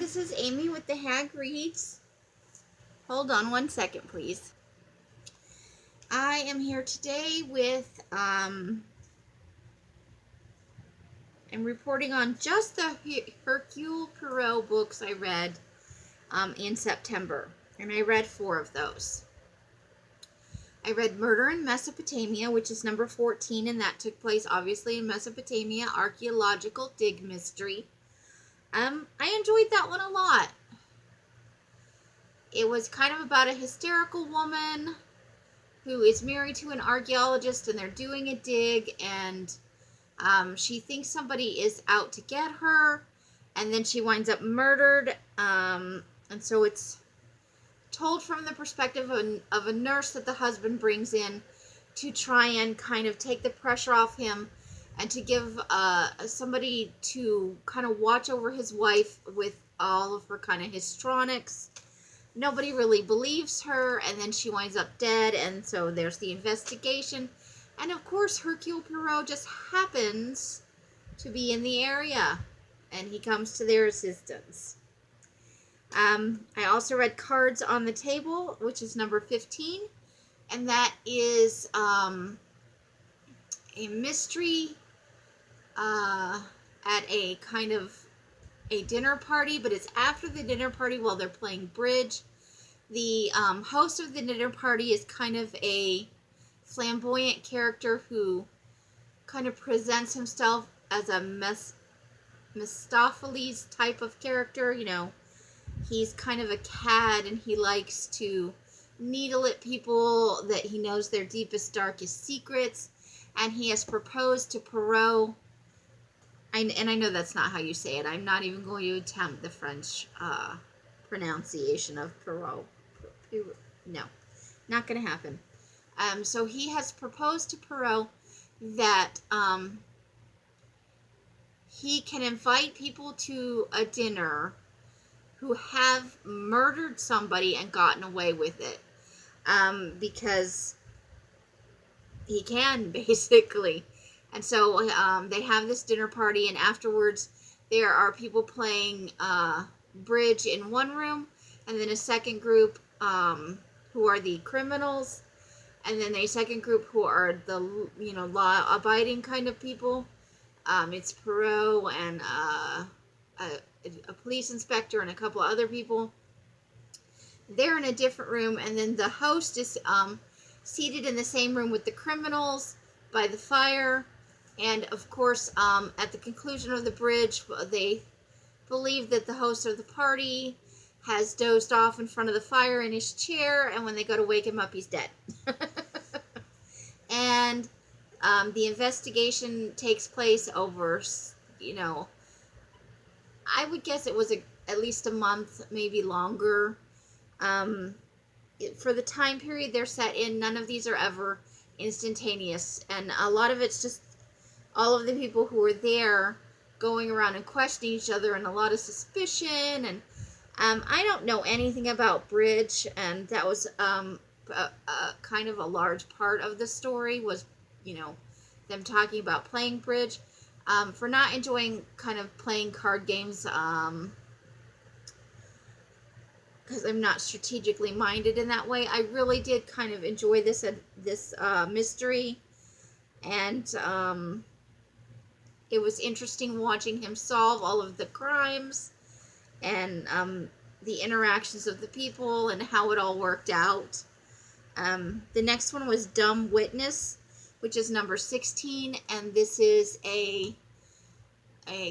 this is Amy with the Hag Reads. Hold on one second, please. I am here today with, I'm reporting on just the Hercule Poirot books I read in September, and I read 4 of those. I read Murder in Mesopotamia, which is number 14, and that took place obviously in Mesopotamia, archaeological dig mystery. I enjoyed that one a lot. It was kind of about a hysterical woman who is married to an archaeologist, and they're doing a dig, and she thinks somebody is out to get her, and then she winds up murdered, and so it's told from the perspective of a nurse that the husband brings in to try and kind of take the pressure off him, and to give somebody to kind of watch over his wife with all of her kind of histrionics. Nobody really believes her, and then she winds up dead, and so there's the investigation. And of course, Hercule Poirot just happens to be in the area, and he comes to their assistance. I also read Cards on the Table, which is number 15, and that is a mystery at a kind of a dinner party, but it's after the dinner party while they're playing bridge. The host of the dinner party is kind of a flamboyant character who kind of presents himself as a Mephistopheles type of character. You know, he's kind of a cad, and he likes to needle at people that he knows their deepest, darkest secrets, and he has proposed to Poirot. And I know that's not how you say it. I'm not even going to attempt the French pronunciation of Poirot. No, not going to happen. So he has proposed to Poirot that he can invite people to a dinner who have murdered somebody and gotten away with it. Because he can, basically. And so they have this dinner party, and afterwards there are people playing bridge in one room, and then a second group who are the criminals, and then a second group who are the law-abiding kind of people. It's Poirot and a police inspector and a couple other people. They're in a different room, and then the host is seated in the same room with the criminals by the fire. And of course, at the conclusion of the bridge, they believe that the host of the party has dozed off in front of the fire in his chair, and when they go to wake him up, he's dead. And the investigation takes place over, I would guess it was at least a month, maybe longer. For the time period they're set in, none of these are ever instantaneous, and a lot of it's just all of the people who were there going around and questioning each other, and a lot of suspicion. And I don't know anything about bridge, and that was kind of a large part of the story was, them talking about playing bridge. For not enjoying kind of playing card games, because I'm not strategically minded in that way, I really did kind of enjoy this mystery, and it was interesting watching him solve all of the crimes, and the interactions of the people, and how it all worked out. The next one was Dumb Witness, which is number 16, and this is a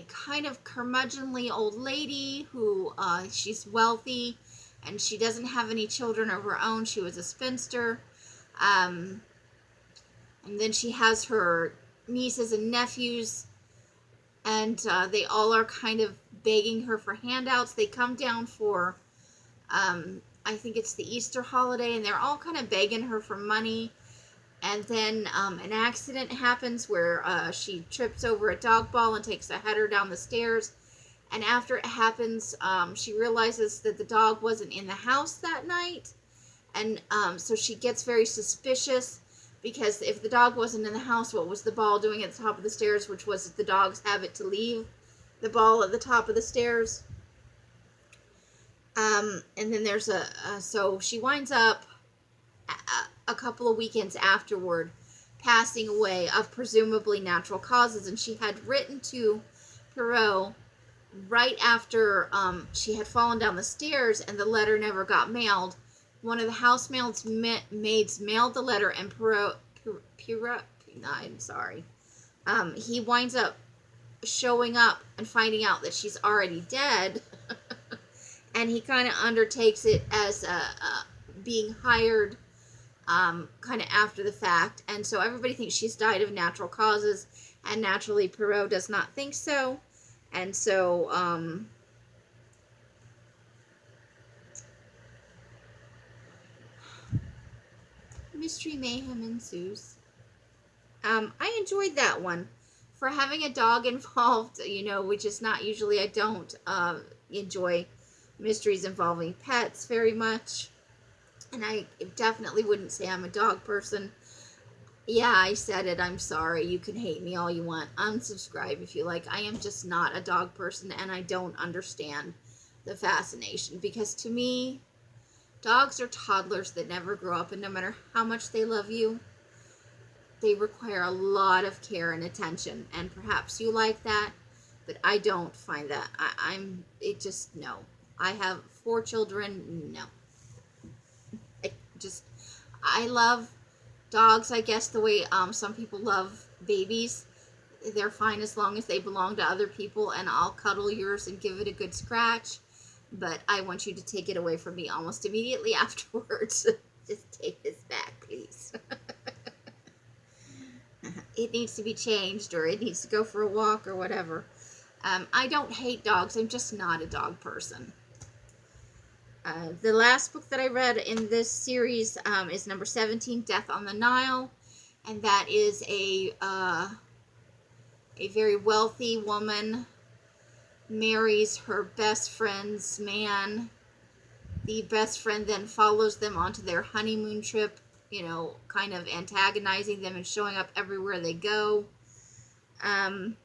kind of curmudgeonly old lady who, she's wealthy, and she doesn't have any children of her own. She was a spinster. And then she has her nieces and nephews, and they all are kind of begging her for handouts. They come down for, I think it's the Easter holiday, and they're all kind of begging her for money. And then an accident happens where she trips over a dog ball and takes a header down the stairs. And after it happens, she realizes that the dog wasn't in the house that night. And so she gets very suspicious, because if the dog wasn't in the house, what was the ball doing at the top of the stairs, which was the dog's habit to leave the ball at the top of the stairs. And then there's so she winds up a couple of weekends afterward passing away of presumably natural causes. And she had written to Poirot right after she had fallen down the stairs and the letter never got mailed. One of the housemaid's maids mailed the letter, and Poirot, I'm sorry, he winds up showing up and finding out that she's already dead. And he kind of undertakes it as being hired kind of after the fact. And so everybody thinks she's died of natural causes, and naturally Poirot does not think so. And so mystery mayhem ensues. I enjoyed that one for having a dog involved, which is not usually. I don't enjoy mysteries involving pets very much, and I definitely wouldn't say I'm a dog person. Yeah, I said it. I'm sorry. You can hate me all you want. Unsubscribe if you like. I am just not a dog person, and I don't understand the fascination, because to me, dogs are toddlers that never grow up, and no matter how much they love you, they require a lot of care and attention. And perhaps you like that, but I don't find that. No. I have 4 children. No. I love dogs, I guess, the way some people love babies. They're fine as long as they belong to other people, and I'll cuddle yours and give it a good scratch. But I want you to take it away from me almost immediately afterwards. Just take this back, please. It needs to be changed, or it needs to go for a walk, or whatever. I don't hate dogs. I'm just not a dog person. The last book that I read in this series is number 17, Death on the Nile. And that is a very wealthy woman marries her best friend's man. The best friend then follows them onto their honeymoon trip, kind of antagonizing them and showing up everywhere they go. And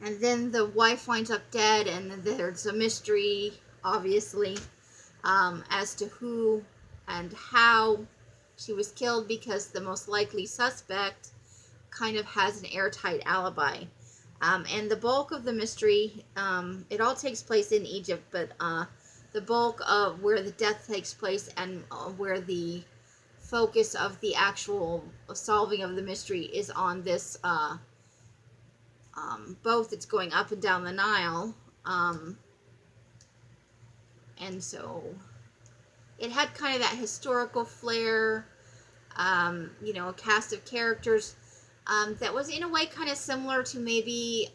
then the wife winds up dead, and there's a mystery, obviously, as to who and how she was killed, because the most likely suspect kind of has an airtight alibi. And the bulk of the mystery, it all takes place in Egypt, but the bulk of where the death takes place and where the focus of the actual solving of the mystery is on this boat that's going up and down the Nile. And so it had kind of that historical flair, a cast of characters that was in a way kind of similar to maybe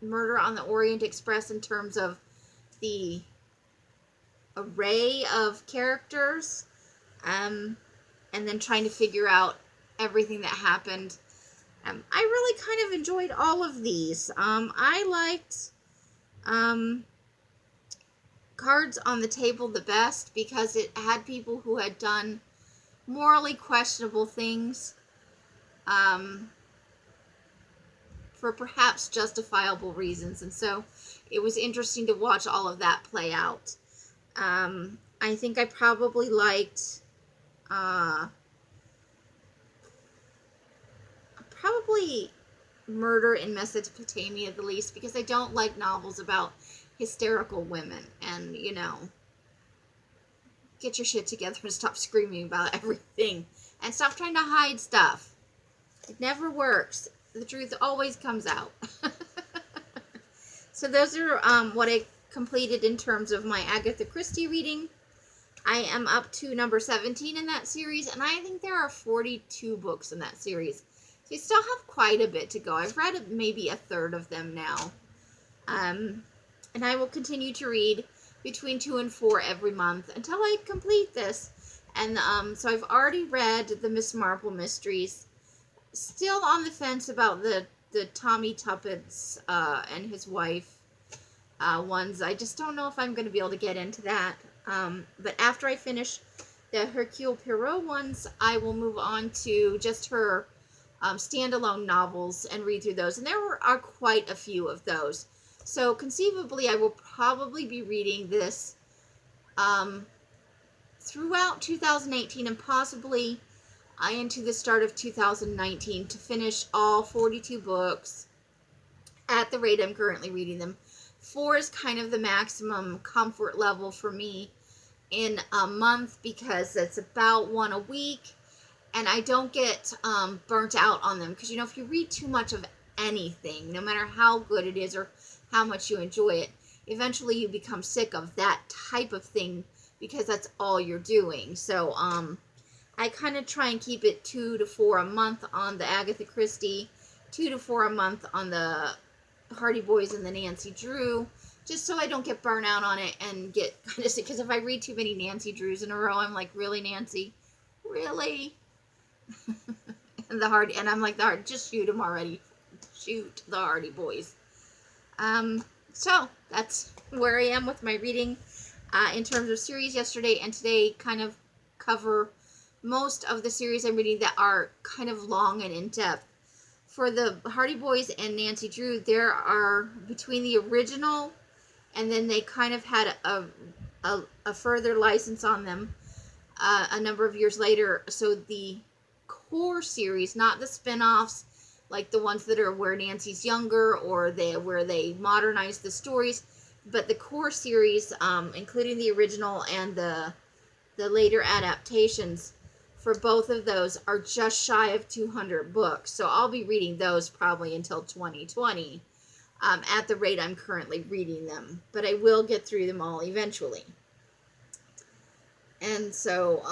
Murder on the Orient Express in terms of the array of characters, and then trying to figure out everything that happened. I really kind of enjoyed all of these. I liked Cards on the Table the best because it had people who had done morally questionable things for perhaps justifiable reasons, and so it was interesting to watch all of that play out. I think I probably liked Murder in Mesopotamia the least, because I don't like novels about hysterical women, and get your shit together and stop screaming about everything, and stop trying to hide stuff. It never works. The truth always comes out. So those are what I completed in terms of my Agatha Christie reading. I am up to number 17 in that series, and I think there are 42 books in that series. So you still have quite a bit to go. I've read maybe a third of them now. And I will continue to read between 2 and 4 every month until I complete this. And so I've already read the Miss Marple mysteries. Still on the fence about the Tommy Tuppence and his wife ones. I just don't know if I'm going to be able to get into that. But after I finish the Hercule Poirot ones, I will move on to just her standalone novels and read through those. And there are quite a few of those. So conceivably, I will probably be reading this throughout 2018 and possibly into the start of 2019 to finish all 42 books at the rate I'm currently reading them. 4 is kind of the maximum comfort level for me in a month because it's about 1 a week, and I don't get burnt out on them, because if you read too much of anything, no matter how good it is or how much you enjoy it, eventually you become sick of that type of thing because that's all you're doing. So I kind of try and keep it 2 to 4 a month on the Agatha Christie, 2 to 4 a month on the Hardy Boys and the Nancy Drew, just so I don't get burnt out on it and get kind of sick. Because if I read too many Nancy Drews in a row, I'm like, really, Nancy? Really? And I'm like, just shoot them already. Shoot the Hardy Boys. So that's where I am with my reading in terms of series. Yesterday and today kind of cover most of the series I'm reading that are kind of long and in-depth. For the Hardy Boys and Nancy Drew, there are, between the original and then they kind of had a further license on them a number of years later. So the core series, not the spin-offs, like the ones that are where Nancy's younger or where they modernize the stories, but the core series, including the original and the later adaptations, for both of those are just shy of 200 books. So I'll be reading those probably until 2020 at the rate I'm currently reading them. But I will get through them all eventually. And so,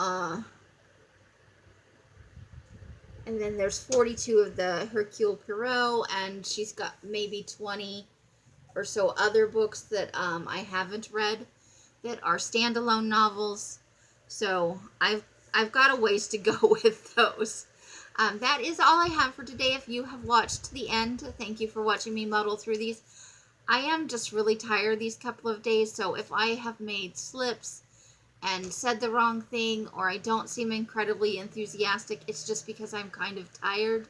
and then there's 42 of the Hercule Poirot, and she's got maybe 20 or so other books that I haven't read that are standalone novels. So I've got a ways to go with those. That is all I have for today. If you have watched to the end, thank you for watching me muddle through these. I am just really tired these couple of days, so if I have made slips and said the wrong thing, or I don't seem incredibly enthusiastic, it's just because I'm kind of tired.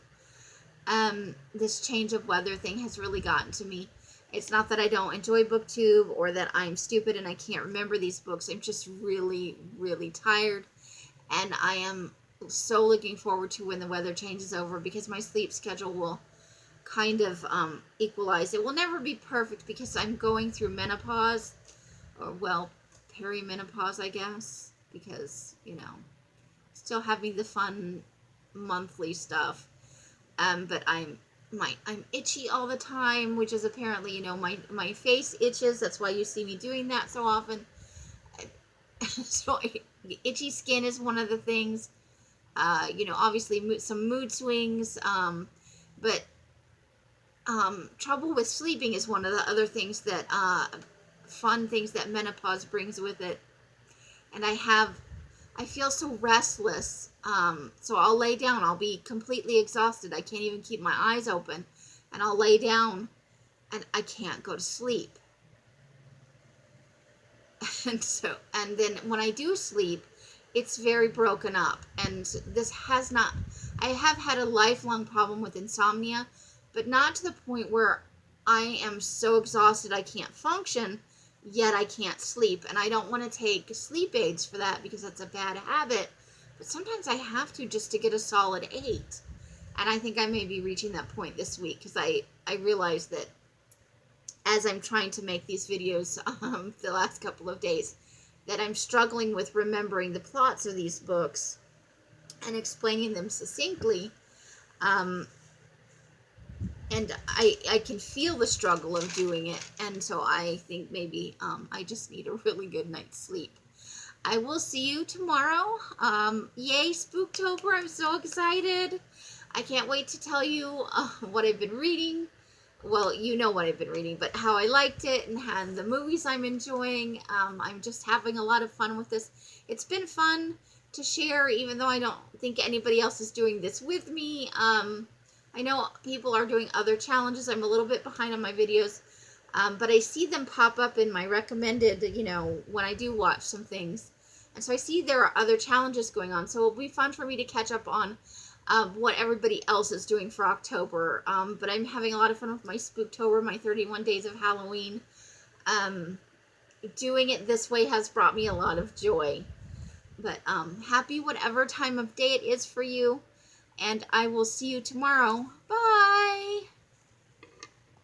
This change of weather thing has really gotten to me. It's not that I don't enjoy BookTube or that I'm stupid and I can't remember these books. I'm just really, really tired. And I am so looking forward to when the weather changes over, because my sleep schedule will kind of equalize. It will never be perfect because I'm going through menopause, or well, perimenopause, I guess, because, still having the fun monthly stuff. But I'm itchy all the time, which is apparently, my face itches. That's why you see me doing that so often. So itchy skin is one of the things. Obviously some mood swings, but trouble with sleeping is one of the other things that fun things that menopause brings with it. And I feel so restless, so I'll lay down. I'll be completely exhausted. I can't even keep my eyes open, and I'll lay down and I can't go to sleep. And then when I do sleep, it's very broken up. And I have had a lifelong problem with insomnia, but not to the point where I am so exhausted I can't function, yet I can't sleep. And I don't want to take sleep aids for that because that's a bad habit. But sometimes I have to, just to get a solid 8. And I think I may be reaching that point this week, because I realized that as I'm trying to make these videos the last couple of days, that I'm struggling with remembering the plots of these books and explaining them succinctly. And I can feel the struggle of doing it. And so I think maybe I just need a really good night's sleep. I will see you tomorrow. Yay, Spooktober. I'm so excited. I can't wait to tell you what I've been reading. Well, you know what I've been reading, but how I liked it and the movies I'm enjoying. I'm just having a lot of fun with this. It's been fun to share, even though I don't think anybody else is doing this with me. I know people are doing other challenges. I'm a little bit behind on my videos, but I see them pop up in my recommended, when I do watch some things. And so I see there are other challenges going on. So it'll be fun for me to catch up on what everybody else is doing for October. But I'm having a lot of fun with my Spooktober, my 31 days of Halloween. Doing it this way has brought me a lot of joy. But happy whatever time of day it is for you. And I will see you tomorrow. Bye.